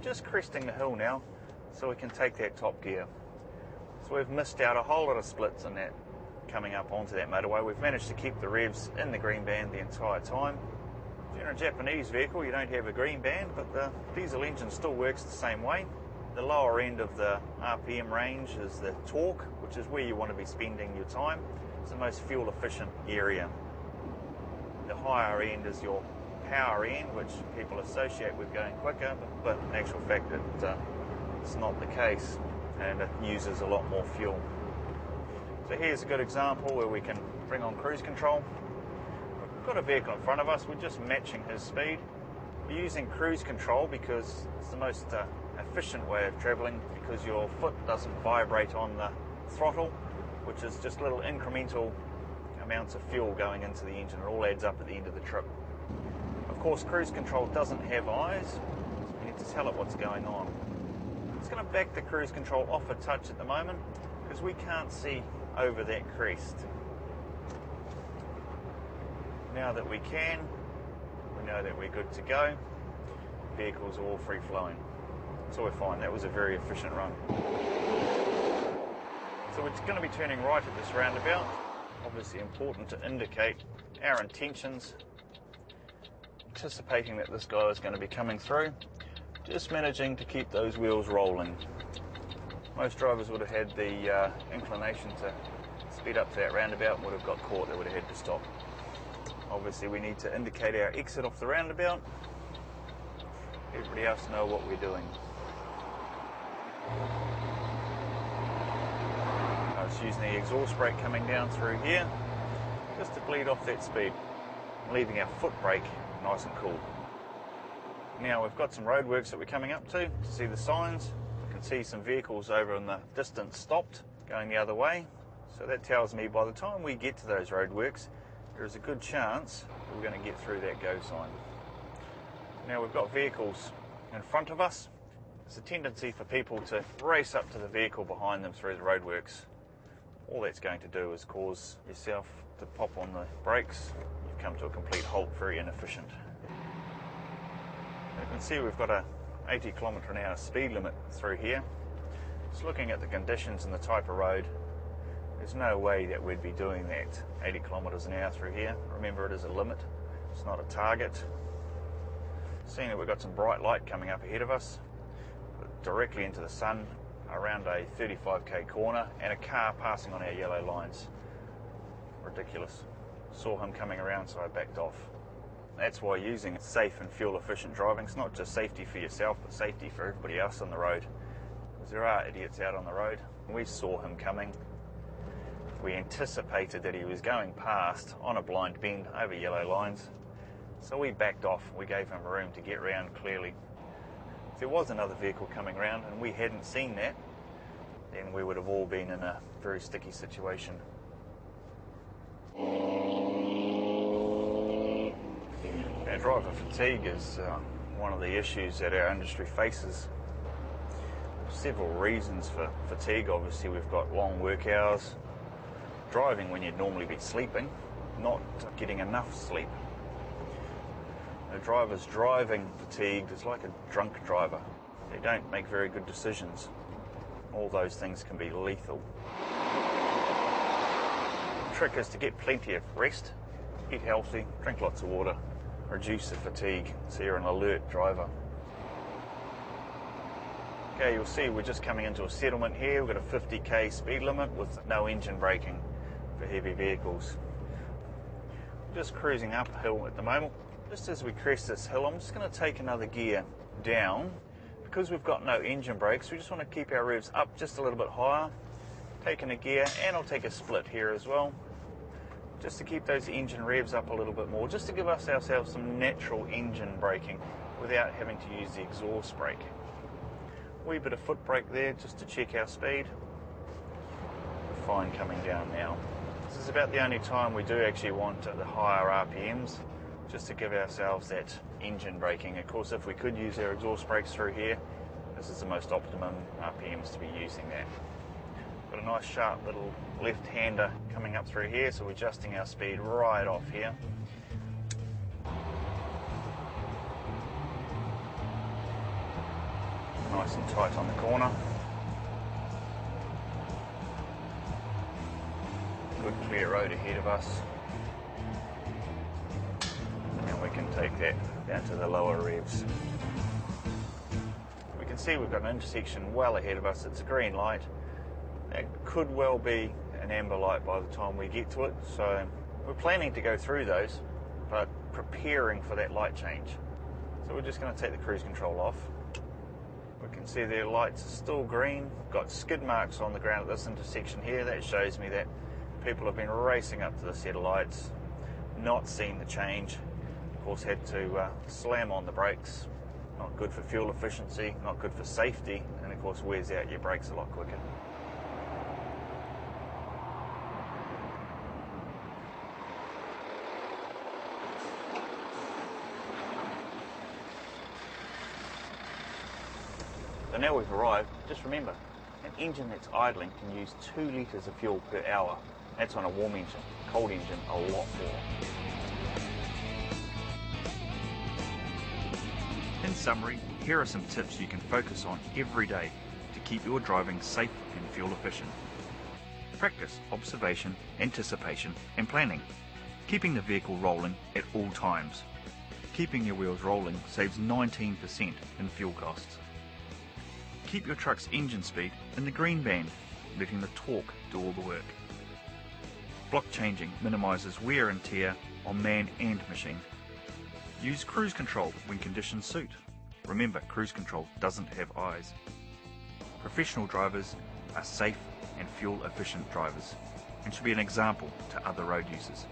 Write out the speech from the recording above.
just cresting the hill now so we can take that top gear. So we've missed out a whole lot of splits in that coming up onto that motorway. We've managed to keep the revs in the green band the entire time. If you're in a Japanese vehicle, you don't have a green band, but the diesel engine still works the same way. The lower end of the RPM range is the torque, which is where you want to be spending your time. It's the most fuel efficient area. The higher end is your power end, which people associate with going quicker, but in actual fact it's not the case, and it uses a lot more fuel. So here's a good example where we can bring on cruise control. We've got a vehicle in front of us, we're just matching his speed. We're using cruise control because it's the most efficient way of travelling, because your foot doesn't vibrate on the throttle, which is just little incremental amounts of fuel going into the engine. It all adds up at the end of the trip. Of course, cruise control doesn't have eyes, so we need to tell it what's going on. It's going to back the cruise control off a touch at the moment because we can't see over that crest. Now that we can, we know that we're good to go. Vehicles are all free flowing. So we're fine. That was a very efficient run. So we're going to be turning right at this roundabout. Obviously important to indicate our intentions, anticipating that this guy is going to be coming through, just managing to keep those wheels rolling. Most drivers would have had the inclination to speed up to that roundabout and would have got caught. They would have had to stop. Obviously we need to indicate our exit off the roundabout. Everybody else know what we're doing. I was using the exhaust brake coming down through here just to bleed off that speed, leaving our foot brake nice and cool. Now we've got some roadworks that we're coming up to see the signs. We can see some vehicles over in the distance stopped going the other way. So that tells me by the time we get to those roadworks, there is a good chance that we're going to get through that go sign. Now we've got vehicles in front of us. There's a tendency for people to race up to the vehicle behind them through the roadworks. All that's going to do is cause yourself to pop on the brakes. You've come to a complete halt, very inefficient. You can see we've got a 80 km/h speed limit through here. Just looking at the conditions and the type of road, there's no way that we'd be doing that 80 km/h through here. Remember, it is a limit, it's not a target. Seeing that we've got some bright light coming up ahead of us, directly into the sun, around a 35k corner, and a car passing on our yellow lines. Ridiculous. Saw him coming around, so I backed off. That's why using safe and fuel efficient driving, it's not just safety for yourself, but safety for everybody else on the road. Because there are idiots out on the road. We saw him coming. We anticipated that he was going past on a blind bend over yellow lines. So we backed off. We gave him room to get round clearly. If there was another vehicle coming around and we hadn't seen that, then we would have all been in a very sticky situation. Now, driver fatigue is one of the issues that our industry faces. Several reasons for fatigue. Obviously, we've got long work hours, driving when you'd normally be sleeping, not getting enough sleep. A driver's driving fatigued is like a drunk driver. They don't make very good decisions. All those things can be lethal. The trick is to get plenty of rest, eat healthy, drink lots of water, reduce the fatigue so you're an alert driver. Okay, you'll see we're just coming into a settlement here. We've got a 50k speed limit with no engine braking for heavy vehicles. Just cruising uphill at the moment. Just as we crest this hill, I'm just going to take another gear down. Because we've got no engine brakes, we just want to keep our revs up just a little bit higher. Taking a gear, and I'll take a split here as well, just to keep those engine revs up a little bit more, just to give ourselves some natural engine braking without having to use the exhaust brake. Wee bit of foot brake there just to check our speed. We're fine coming down now. This is about the only time we do actually want the higher RPMs, just to give ourselves that engine braking. Of course, if we could use our exhaust brakes through here, this is the most optimum RPMs to be using that. Got a nice sharp little left-hander coming up through here, so we're adjusting our speed right off here. nice and tight on the corner. Good clear road ahead of us. And we can take that down to the lower revs. We can see we've got an intersection well ahead of us. It's a green light. It could well be an amber light by the time we get to it. So we're planning to go through those, but preparing for that light change. So we're just going to take the cruise control off. We can see the lights are still green. Got skid marks on the ground at this intersection here. That shows me that people have been racing up to the set of lights, not seen the change. Of course, had to slam on the brakes. Not good for fuel efficiency, not good for safety, and of course wears out your brakes a lot quicker. So now we've arrived, just remember, an engine that's idling can use 2 litres of fuel per hour. That's on a warm engine. Cold engine, a lot more. In summary, here are some tips you can focus on every day to keep your driving safe and fuel efficient. Practice observation, anticipation and planning. Keeping the vehicle rolling at all times. Keeping your wheels rolling saves 19% in fuel costs. Keep your truck's engine speed in the green band, letting the torque do all the work. Block changing minimises wear and tear on man and machine. Use cruise control when conditions suit. Remember, cruise control doesn't have eyes. Professional drivers are safe and fuel efficient drivers and should be an example to other road users.